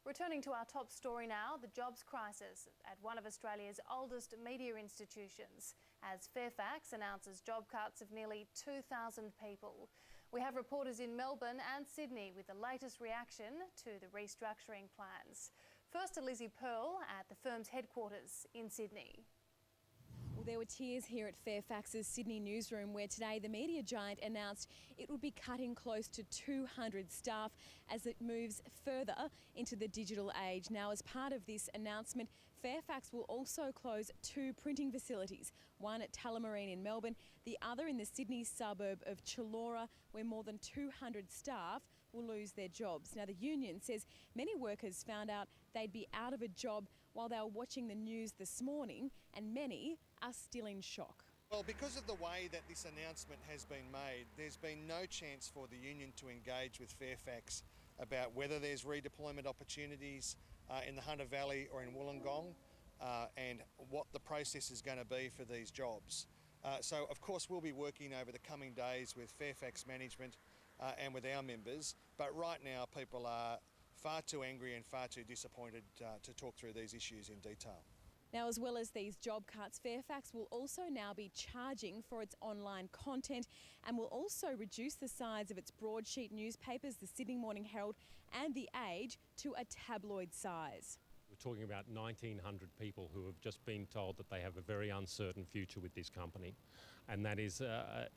Returning to our top story now, the jobs crisis at one of Australia's oldest media institutions, as Fairfax announces job cuts of nearly 2,000 people. We have reporters in Melbourne and Sydney with the latest reaction to the restructuring plans. First to Lizzie Pearl at the firm's headquarters in Sydney. Well, there were tears here at Fairfax's Sydney newsroom, where today the media giant announced it would be cutting close to 200 staff as it moves further into the digital age. Now, as part of this announcement, Fairfax will also close 2 printing facilities, one at Tullamarine in Melbourne, the other in the Sydney suburb of Chullora, where more than 200 staff will lose their jobs. Now, the union says many workers found out they'd be out of a job while they were watching the news this morning, and many are still in shock. Well, because of the way that this announcement has been made, there's been no chance for the union to engage with Fairfax about whether there's redeployment opportunities in the Hunter Valley or in Wollongong, and what the process is going to be for these jobs. So, of course, we'll be working over the coming days with Fairfax management and with our members, but right now people are far too angry and far too disappointed to talk through these issues in detail. Now, as well as these job cuts, Fairfax will also now be charging for its online content and will also reduce the size of its broadsheet newspapers, the Sydney Morning Herald and The Age, to a tabloid size. We're talking about 1,900 people who have just been told that they have a very uncertain future with this company, and that is,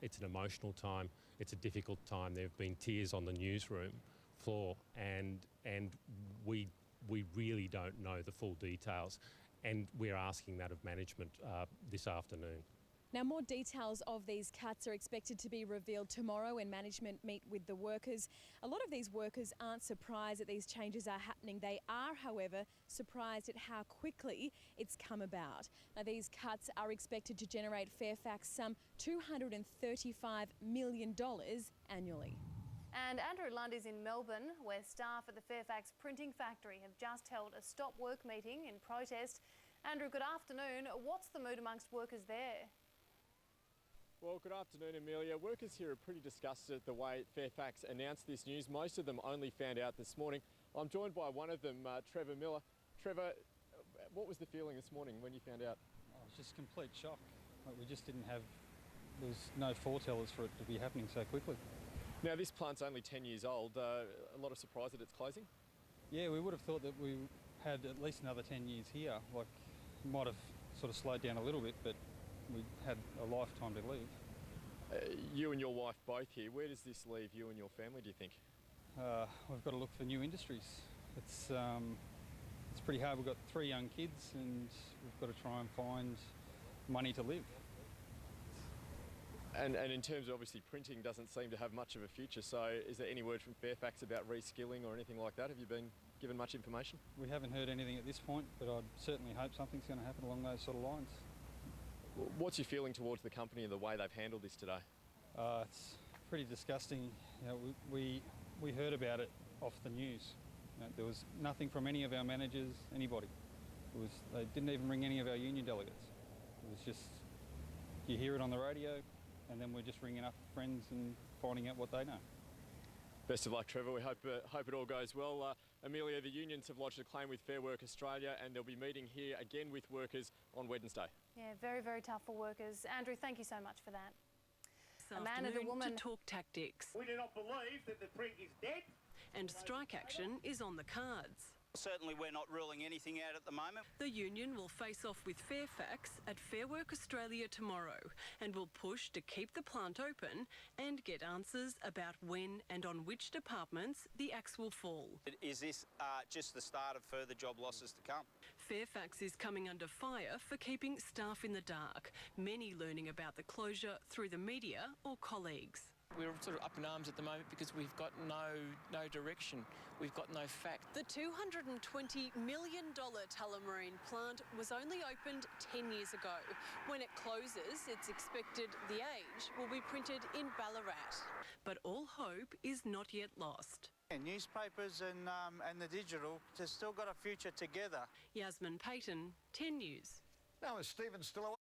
it's an emotional time, it's a difficult time. There have been tears on the newsroom floor, and we really don't know the full details, and we're asking that of management this afternoon. Now, more details of these cuts are expected to be revealed tomorrow when management meet with the workers. A lot of these workers aren't surprised that these changes are happening. They are, however, surprised at how quickly it's come about. Now, these cuts are expected to generate Fairfax some $235 million annually. And Andrew Lund is in Melbourne, where staff at the Fairfax printing factory have just held a stop work meeting in protest. Andrew, good afternoon. What's the mood amongst workers there? Well, good afternoon, Amelia. Workers here are pretty disgusted at the way Fairfax announced this news. Most of them only found out this morning. I'm joined by one of them, Trevor Miller. Trevor, what was the feeling this morning when you found out? Oh, it was just complete shock. Like, we just didn't have, there was no foretellers for it to be happening so quickly. Now, this plant's only 10 years old. A lot of surprise that it's closing? Yeah, we would have thought that we had at least another 10 years here. Like, might have sort of slowed down a little bit, but we had a lifetime to leave. You and your wife both here. Where does this leave you and your family, do you think? We've got to look for new industries. It's pretty hard. We've got 3 young kids and we've got to try and find money to live. And in terms of, obviously, printing doesn't seem to have much of a future, so is there any word from Fairfax about reskilling or anything like that? Have you been given much information? We haven't heard anything at this point, but I'd certainly hope something's going to happen along those sort of lines. What's your feeling towards the company and the way they've handled this today? It's pretty disgusting. You know, we heard about it off the news. You know, there was nothing from any of our managers, anybody. They didn't even ring any of our union delegates. It was just, you hear it on the radio, and then we're just ringing up friends and finding out what they know. Best of luck, Trevor. We hope it all goes well. Amelia, the unions have lodged a claim with Fair Work Australia, and they'll be meeting here again with workers on Wednesday. Yeah, very, very tough for workers. Andrew, thank you so much for that. A man and a woman to talk tactics. We do not believe that the print is dead. And strike action is on the cards. Certainly we're not ruling anything out at the moment. The union will face off with Fairfax at Fair Work Australia tomorrow and will push to keep the plant open and get answers about when and on which departments the axe will fall. Is this just the start of further job losses to come? Fairfax is coming under fire for keeping staff in the dark, many learning about the closure through the media or colleagues. We're sort of up in arms at the moment because we've got no direction. We've got no fact. The $220 million Tullamarine plant was only opened 10 years ago. When it closes, it's expected The Age will be printed in Ballarat. But all hope is not yet lost. And newspapers and the digital, they've still got a future together. Yasmin Payton, 10 News. Now, is Stephen still away?